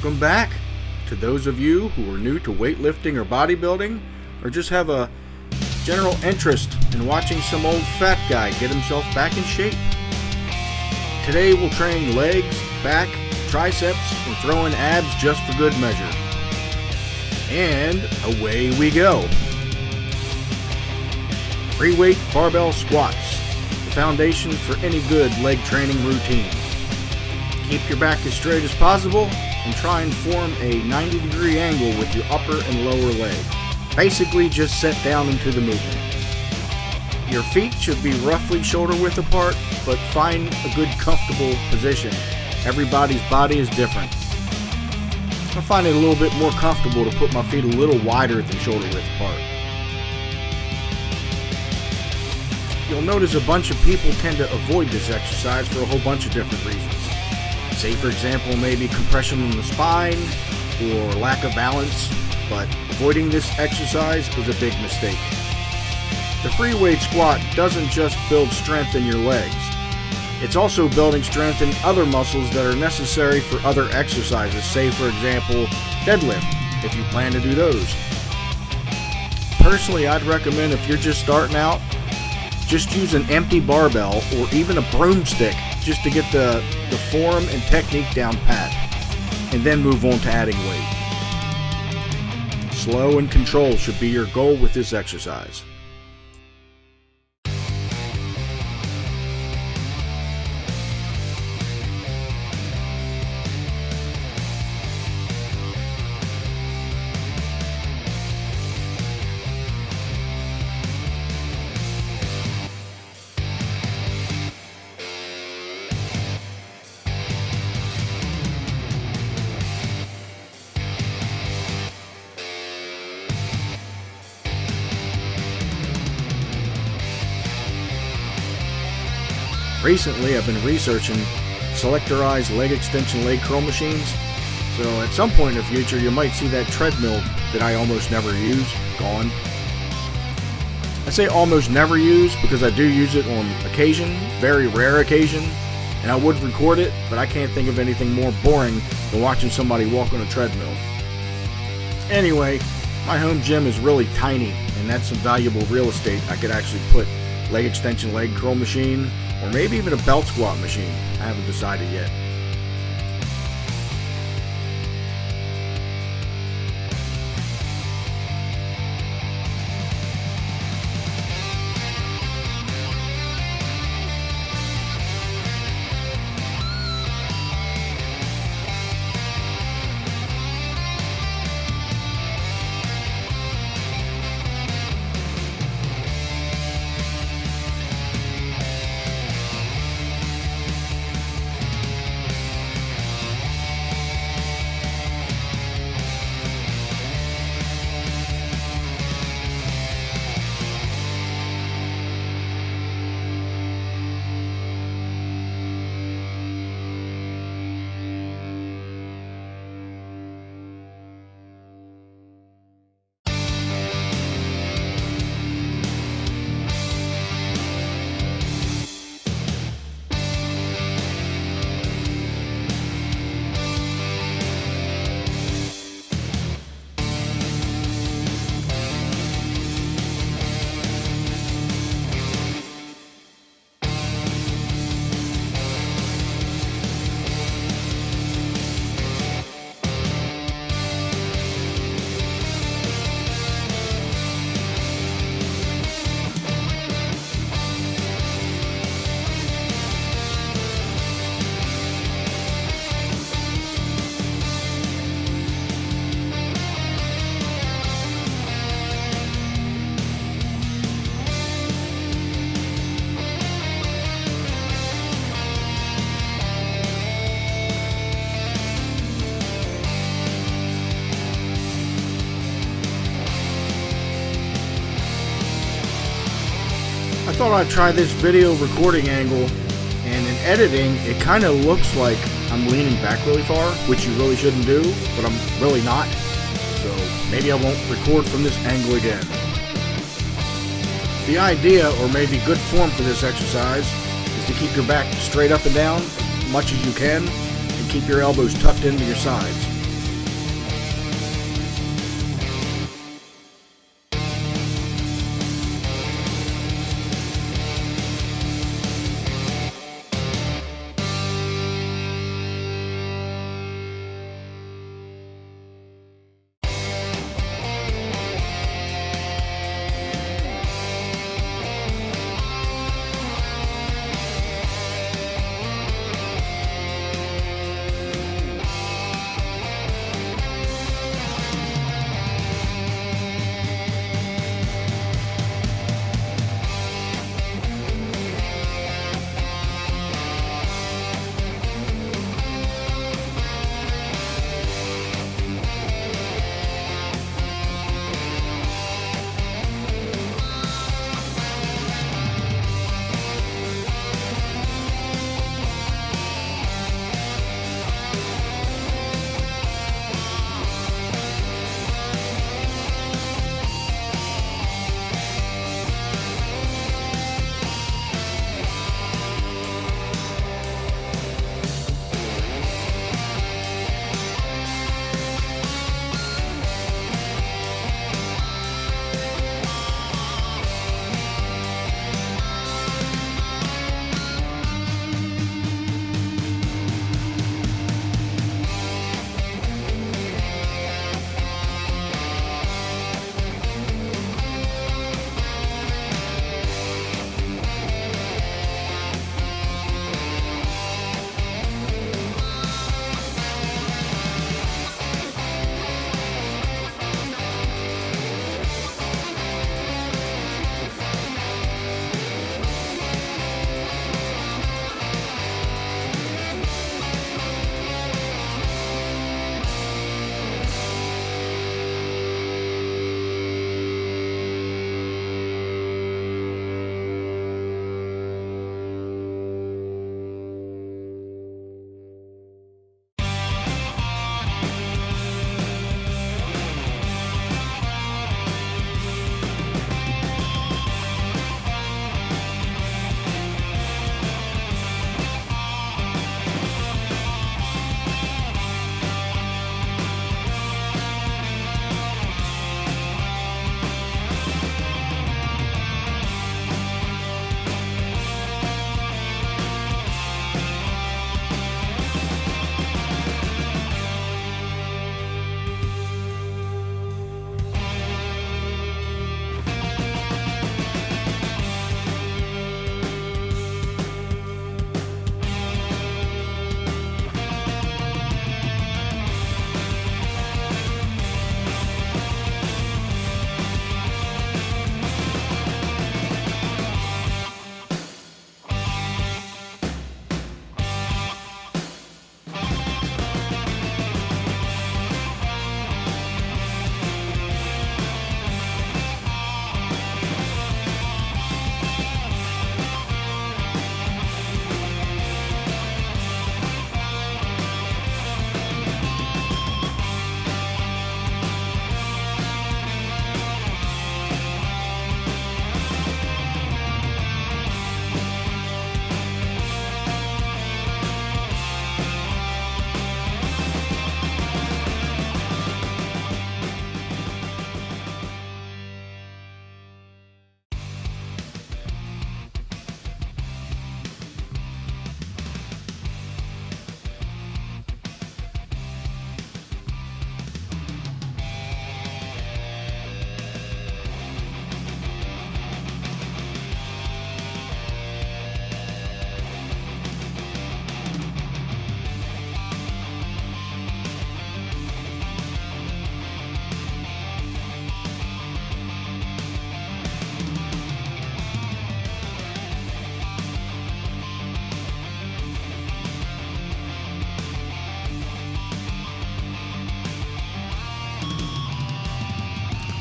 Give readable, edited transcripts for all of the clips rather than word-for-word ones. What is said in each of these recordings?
Welcome back to those of you who are new to weightlifting or bodybuilding, or just have a general interest in watching some old fat guy get himself back in shape. Today we'll train legs, back, triceps, and throw in abs just for good measure. And away we go. Free weight barbell squats, the foundation for any good leg training routine. Keep your back as straight as possible and try and form a 90-degree angle with your upper and lower leg. Basically just set down into the movement. Your feet should be roughly shoulder width apart, but find a good comfortable position. Everybody's body is different. I find it a little bit more comfortable to put my feet a little wider than shoulder width apart. You'll notice a bunch of people tend to avoid this exercise for a whole bunch of different reasons. Say, for example, maybe compression in the spine or lack of balance, but avoiding this exercise is a big mistake. The free weight squat doesn't just build strength in your legs. It's also building strength in other muscles that are necessary for other exercises. Say, for example, deadlift, if you plan to do those. Personally, I'd recommend if you're just starting out, just use an empty barbell or even a broomstick just to get the form and technique down pat, and then move on to adding weight. Slow and control should be your goal with this exercise. Recently, I've been researching selectorized leg extension leg curl machines, so at some point in the future you might see that treadmill that I almost never use gone. I say almost never use because I do use it on occasion, very rare occasion, and I would record it, but I can't think of anything more boring than watching somebody walk on a treadmill. Anyway, my home gym is really tiny, and that's some valuable real estate. I could actually put leg extension leg curl machine, or maybe even a belt squat machine. I haven't decided yet. I thought I'd try this video recording angle, and in editing it kind of looks like I'm leaning back really far, which you really shouldn't do, but I'm really not, so maybe I won't record from this angle again. The idea, or maybe good form for this exercise, is to keep your back straight up and down as much as you can, and keep your elbows tucked into your sides.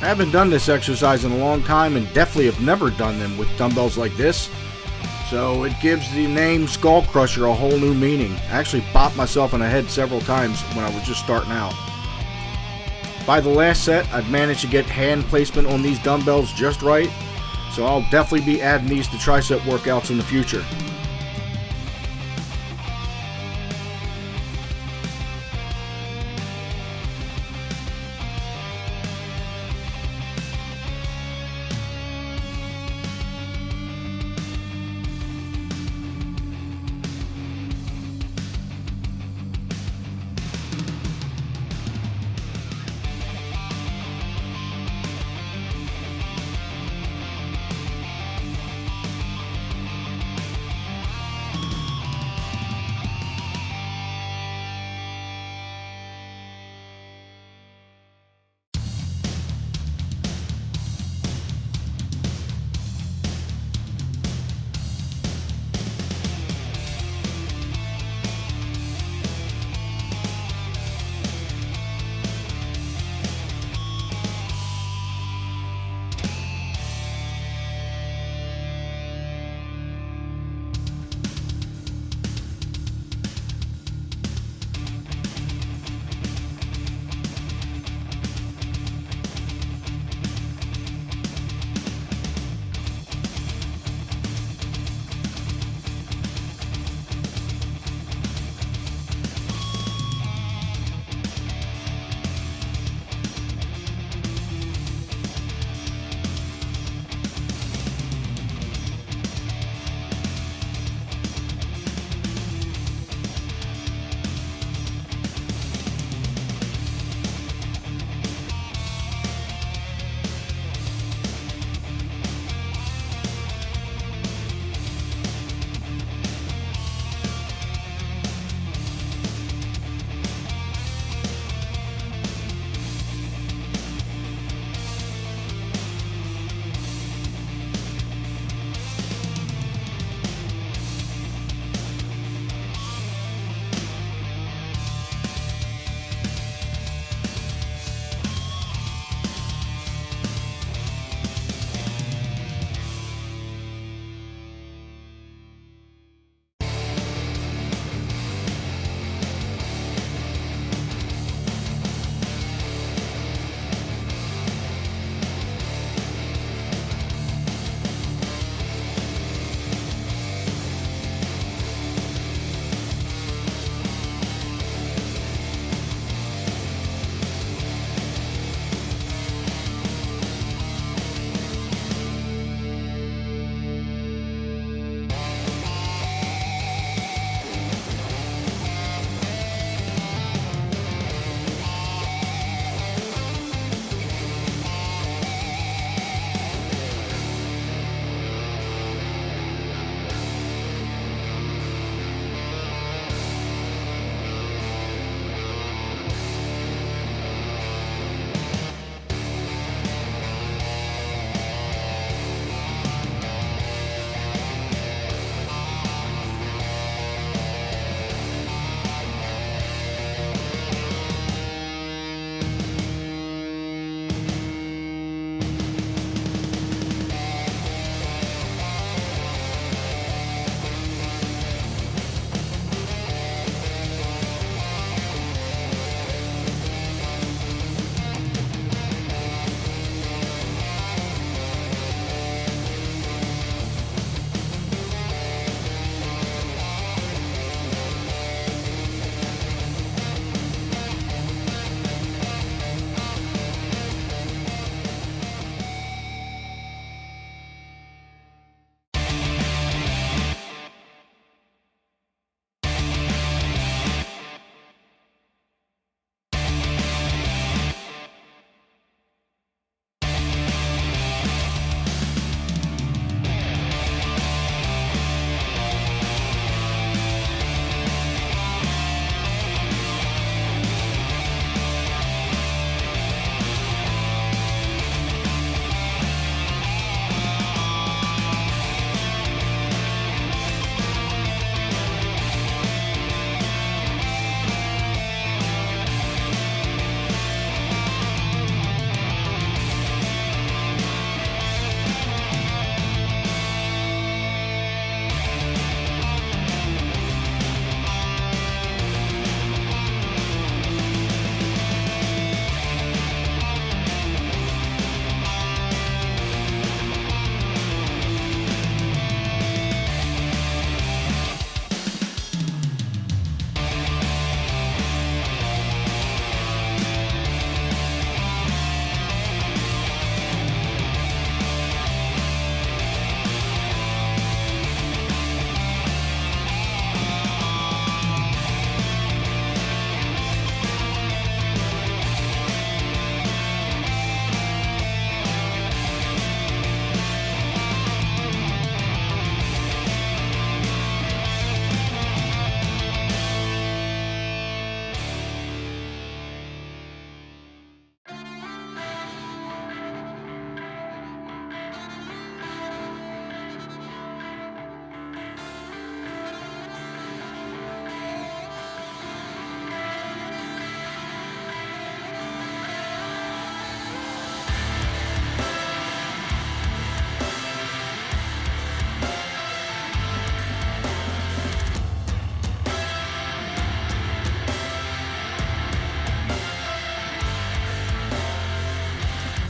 I haven't done this exercise in a long time and definitely have never done them with dumbbells like this. So it gives the name Skull Crusher a whole new meaning. I actually bopped myself in the head several times when I was just starting out. By the last set, I've managed to get hand placement on these dumbbells just right. So I'll definitely be adding these to tricep workouts in the future.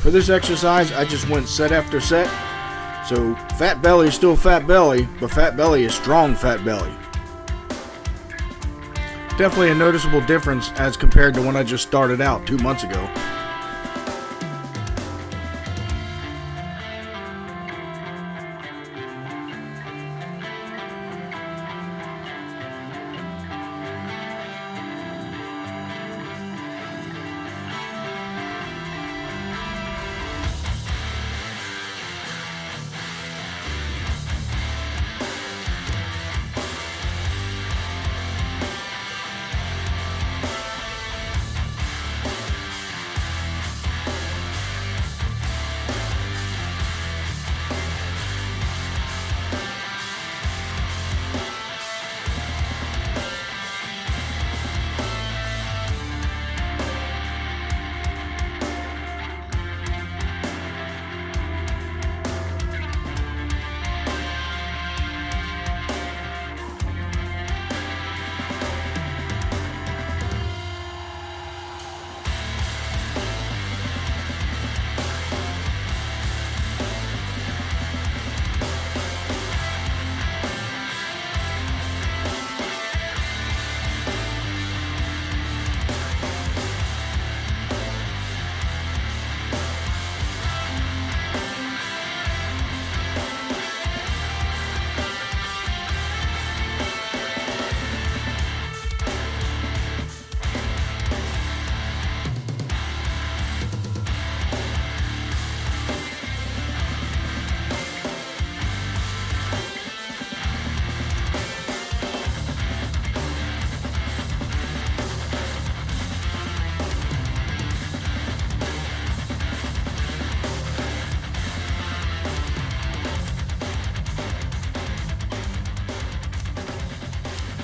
For this exercise, I just went set after set. So fat belly is still fat belly, but fat belly is strong fat belly. Definitely a noticeable difference as compared to when I just started out 2 months ago.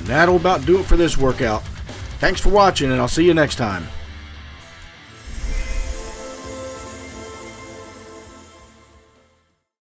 That'll about do it for this workout. Thanks for watching, and I'll see you next time.